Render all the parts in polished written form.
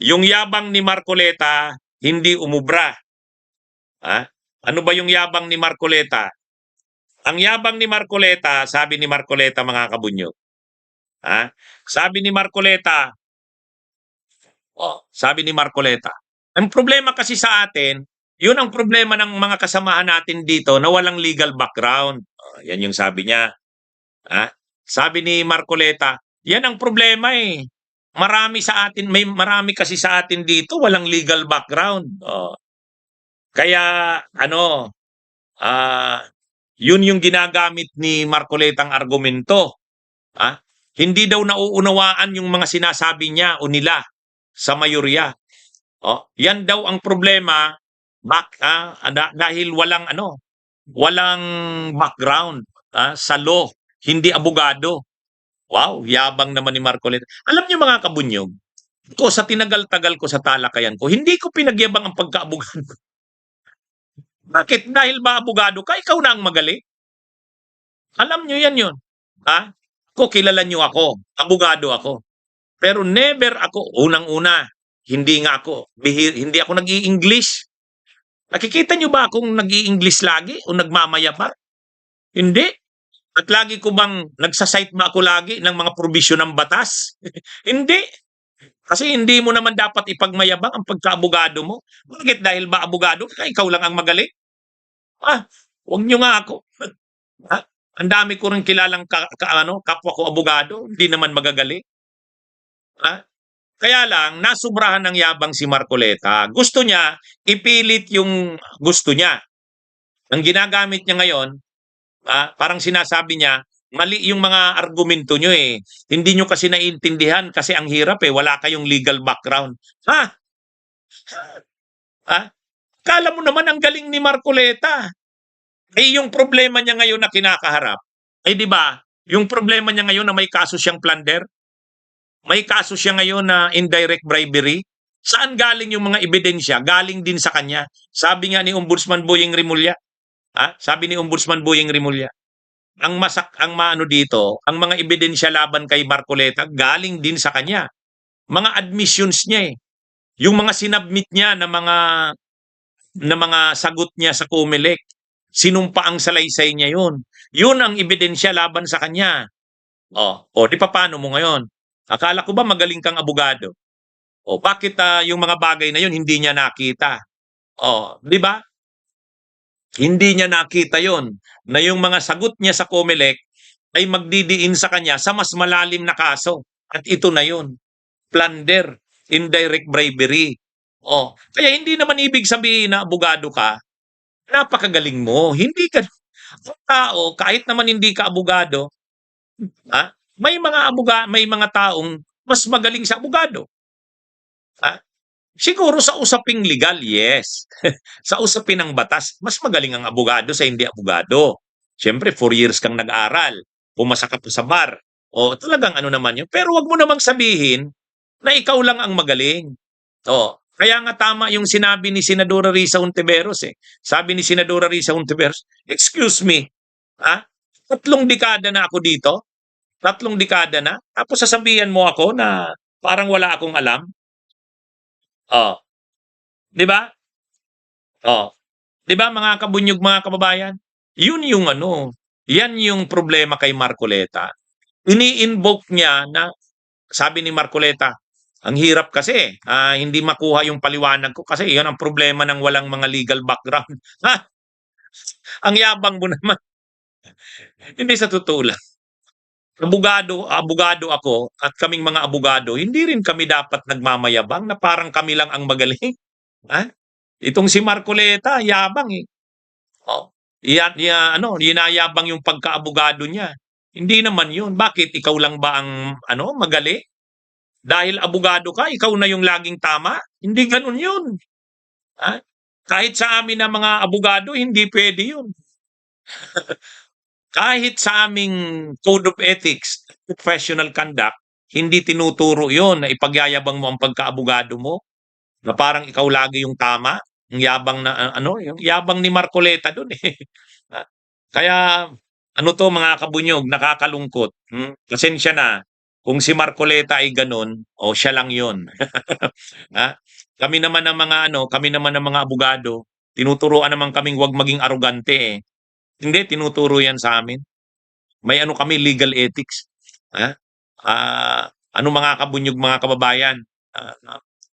Yung yabang ni Marcoleta, hindi umubra. Ha? Ano ba yung yabang ni Marcoleta? Ang yabang ni Marcoleta, sabi ni Marcoleta mga kabunyo. Ha? Sabi ni Marcoleta, sabi ni Marcoleta, ang problema kasi sa atin, yun ang problema ng mga kasamahan natin dito na walang legal background. Yan yung sabi niya. Ha? Sabi ni Marcoleta, yan ang problema eh. Marami sa atin, may marami kasi sa atin dito walang legal background. Kaya ano, ah yun yung ginagamit ni Marcoletang argumento. Ah, hindi daw nauunawaan yung mga sinasabi niya o nila sa mayorya. Yan daw ang problema dahil walang background sa law, hindi abogado. Wow, yabang naman ni Marcoleta. Alam niyo mga kabunyog, ko sa tinagal-tagal ko sa talakayan ko, hindi ko pinagyabang ang pagkaabogado. Bakit? Dahil ba abogado ka, ikaw na ang magaling. Alam niyo yan yun. Ha? Kilala niyo ako, abogado ako. Pero never ako, unang-una, hindi nga ako, hindi ako nag-i-English. Nakikita niyo ba akong nag-i-English lagi o nagmamayabang? Hindi. At lagi ko bang nagsasite ba ako lagi ng mga probisyon ng batas? Hindi. Kasi hindi mo naman dapat ipagmayabang ang pagkaabogado mo. Bakit? Dahil ba abogado ka, ikaw lang ang magaling? Huwag niyo nga ako. Ha? Ang dami ko rin kilalang kapwa ko abogado, hindi naman magagaling. Ha? Kaya lang, nasubrahan ng yabang si Marcoleta. Gusto niya, ipilit yung gusto niya. Ang ginagamit niya ngayon, parang sinasabi niya, mali yung mga argumento niyo eh. Hindi niyo kasi naiintindihan kasi ang hirap eh, wala kayong legal background. Ha? Ha? Kala mo naman ang galing ni Marcoleta. Yung problema niya ngayon na kinakaharap, di ba? Yung problema niya ngayon na may kaso siyang plunder, may kaso siya ngayon na indirect bribery. Saan galing yung mga ebidensya? Galing din sa kanya. Sabi nga ni Ombudsman Boyeng Rimulya, sabi ni Ombudsman Boyeng Rimulya, ang maano dito, ang mga ebidensya laban kay Marcoleta galing din sa kanya. Mga admissions niya eh. Yung mga sinubmit niya na mga sagot niya sa COMELEC, sinumpa ang salaysay niya yun. Yun ang ebidensya laban sa kanya. Di pa paano mo ngayon? Akala ko ba magaling kang abogado? Bakit yung mga bagay na yun hindi niya nakita? Di ba? Hindi niya nakita yon na yung mga sagot niya sa COMELEC ay magdidiin sa kanya sa mas malalim na kaso. At ito na yun. Plunder, indirect bribery. Kaya hindi naman ibig sabihin na abogado ka, napakagaling mo. Hindi ka tao, kahit naman hindi ka abogado, may mga taong mas magaling sa abogado. Siguro sa usaping legal, yes. Sa usapin ng batas, mas magaling ang abogado sa hindi abogado. Siyempre, 4 years kang nag-aral, pumasa ka pa sa bar. Talagang ano naman yun. Pero wag mo namang sabihin na ikaw lang ang magaling. Kaya nga tama yung sinabi ni Senadora Risa Hontiveros eh. Sabi ni Senadora Risa Hontiveros, excuse me, 3 dekada na ako dito, 3 dekada na, tapos sasabihan mo ako na parang wala akong alam. Di ba? Di ba mga kabunyog, mga kababayan? Yun yung yan yung problema kay Marcoleta. Ini-invoke niya na, sabi ni Marcoleta, ang hirap kasi, hindi makuha yung paliwanag ko kasi yan ang problema ng walang mga legal background. Ang yabang mo naman. Hindi sa totoo lang. Abogado ako at kaming mga abogado, hindi rin kami dapat nagmamayabang na parang kami lang ang magaling. Itong si Marcoleta, yabang eh. Yinayabang yung pagkaabogado niya. Hindi naman yun. Bakit? Ikaw lang ba ang magaling? Dahil abogado ka, ikaw na yung laging tama? Hindi ganun yun. Kahit sa amin na mga abogado, hindi pwede yun. Kahit sa aming Code of Ethics, Professional Conduct, hindi tinuturo yon na ipagyayabang mo ang pagkaabogado mo, na parang ikaw lagi yung tama. Yung yabang na yung yabang ni Marcoleta doon eh. Kaya to mga kabunyog, nakakalungkot. Pasensya na. Kung si Marcoleta ay gano'n, o siya lang 'yun. Ha? Kami naman ng mga abogado, tinuturuan naman kaming 'wag maging arogante, eh. Hindi, tinuturo 'yan sa'min. May ano kami, legal ethics, ha? Ano mga kabunyog, mga kababayan,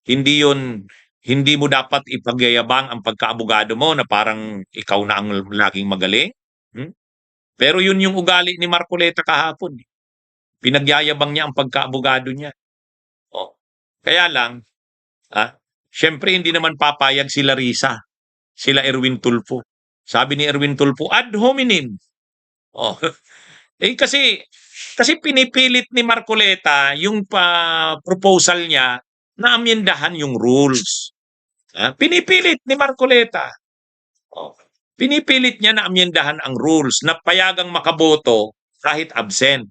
hindi 'yun, hindi mo dapat ipagyayabang ang pagkaabogado mo na parang ikaw na ang laging magaling, hmm? Pero 'yun yung ugali ni Marcoleta kahapon, eh. Pinagyayabang niya ang pagkaabogado niya, oh. Kaya lang, siyempre hindi naman papayag sila Risa, sila Erwin Tulfo. Sabi ni Erwin Tulfo, ad hominem. Oh, kasi pinipilit ni Marcoleta yung proposal niya na amyendahan yung rules. Pinipilit ni Marcoleta. Oh, pinipilit niya na amyendahan ang rules na payagang makaboto kahit absent.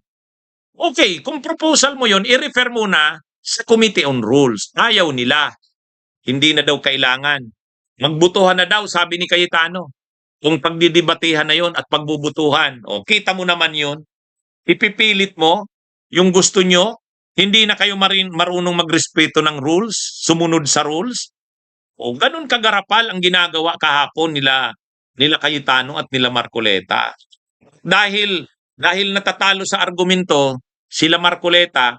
Okay, kung proposal mo yon, i-refer muna sa Committee on Rules. Ayaw nila. Hindi na daw kailangan. Magbutuhan na daw, sabi ni Cayetano. Kung pagdidebatehan na yon at pagbubutuhan. O, kita mo naman yon. Ipipilit mo yung gusto nyo. Hindi na kayo marunong magrespeto ng rules, sumunod sa rules. O, ganun kagarapal ang ginagawa kahapon nila Cayetano at nila Marcoleta. Dahil natatalo sa argumento sila Marcoleta,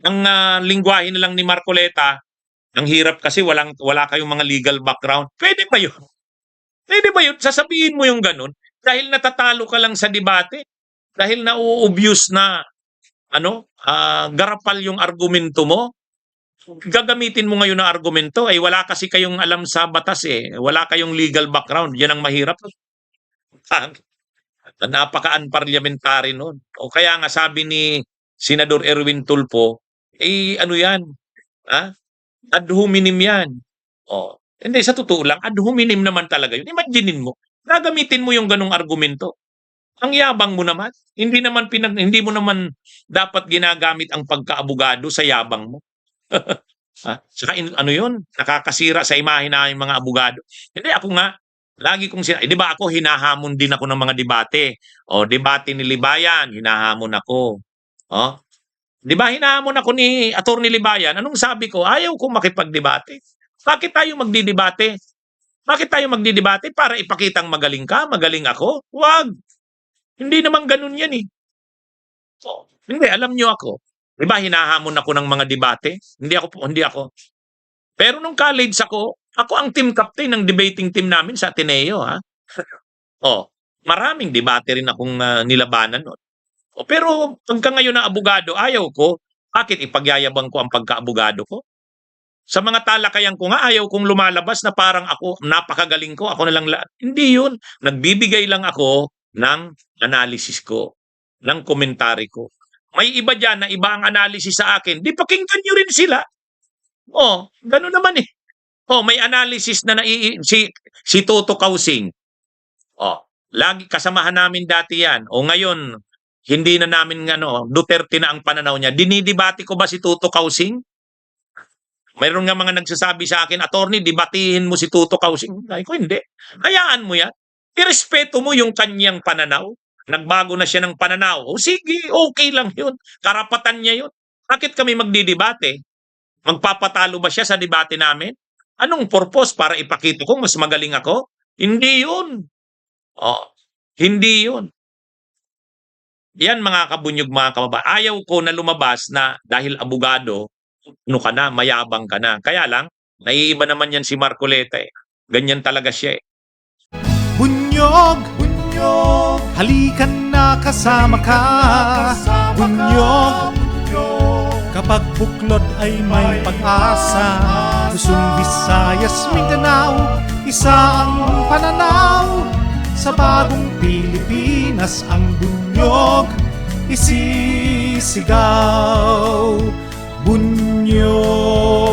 ang lingwahe na lang ni Marcoleta, ang hirap kasi wala kayong mga legal background. Pwede ba yun? Pwede ba yun? Sasabihin mo yung ganun dahil natatalo ka lang sa debate, dahil na-obvious na garapal yung argumento mo. Gagamitin mo ngayon na argumento ay wala kasi kayong alam sa batas, eh. Wala kayong legal background. Yan ang mahirap. Napaka-unparliamentary nun. O kaya nga sabi ni Senador Erwin Tulfo, ano yan? Ad hominem yan. O, hindi, sa totoo lang, ad hominem naman talaga yun. Imaginein mo, gagamitin mo yung ganong argumento. Ang yabang mo naman. Hindi mo naman dapat ginagamit ang pagkaabogado sa yabang mo. Saka ano yun? Nakakasira sa imahe ng mga abogado. Hindi, ako nga, lagi kong di ba ako, hinahamon din ako ng mga debate. O, debate ni Libayan, hinahamon ako. O, di ba hinahamon ako ni Atty. Libayan? Anong sabi ko? Ayaw kong makipagdebate. Bakit tayo magdidebate? Bakit tayo magdidebate? Para ipakitang magaling ka, magaling ako? Wag. Hindi naman ganun yan, eh. So, hindi, alam nyo ako. Di ba hinahamon ako ng mga debate? Hindi ako. Pero nung college ako ang team captain ng debating team namin sa Ateneo, ha? Maraming debate rin akong nilabanan nun. Pero pagka ngayon na abogado, ayaw ko. Bakit ipagyayabang ko ang pagkaabogado ko? Sa mga talakayan ko nga, ayaw kong lumalabas na parang ako, napakagaling ko, ako na lang. Hindi yun. Nagbibigay lang ako ng analysis ko, ng komentary ko. May iba dyan na iba ang analysis sa akin. Di pakinggan nyo rin sila. Gano'n naman, eh. May analysis na si Toto Kausing. Lagi kasamahan namin dati yan. Ngayon, hindi na namin Duterte na ang pananaw niya. Dinidebate ko ba si Toto Kausing? Mayroon nga mga nagsasabi sa akin, attorney, debatihin mo si Toto Kausing. Ay ko, hindi. Hayaan mo yan. Irespeto mo yung kanyang pananaw. Nagbago na siya ng pananaw. Sige, okay lang yun. Karapatan niya yun. Bakit kami magdidebate? Magpapatalo ba siya sa debate namin? Anong purpose? Para ipakita ko mas magaling ako? Hindi yun. Hindi yun. Yan mga kabunyog, mga kababayan. Ayaw ko na lumabas na dahil abogado, ka na, mayabang ka na. Kaya lang, naiiba naman yan si Marcoleta, eh. Ganyan talaga siya, eh. Bunyog, bunyog, halikan na kasama ka. Bunyog, kapag buklod ay may pag-asa. Luzon, Visayas, Mindanao, isa ang pananaw. Sa bagong Pilipinas ang bunyog isisigaw. Bunyog.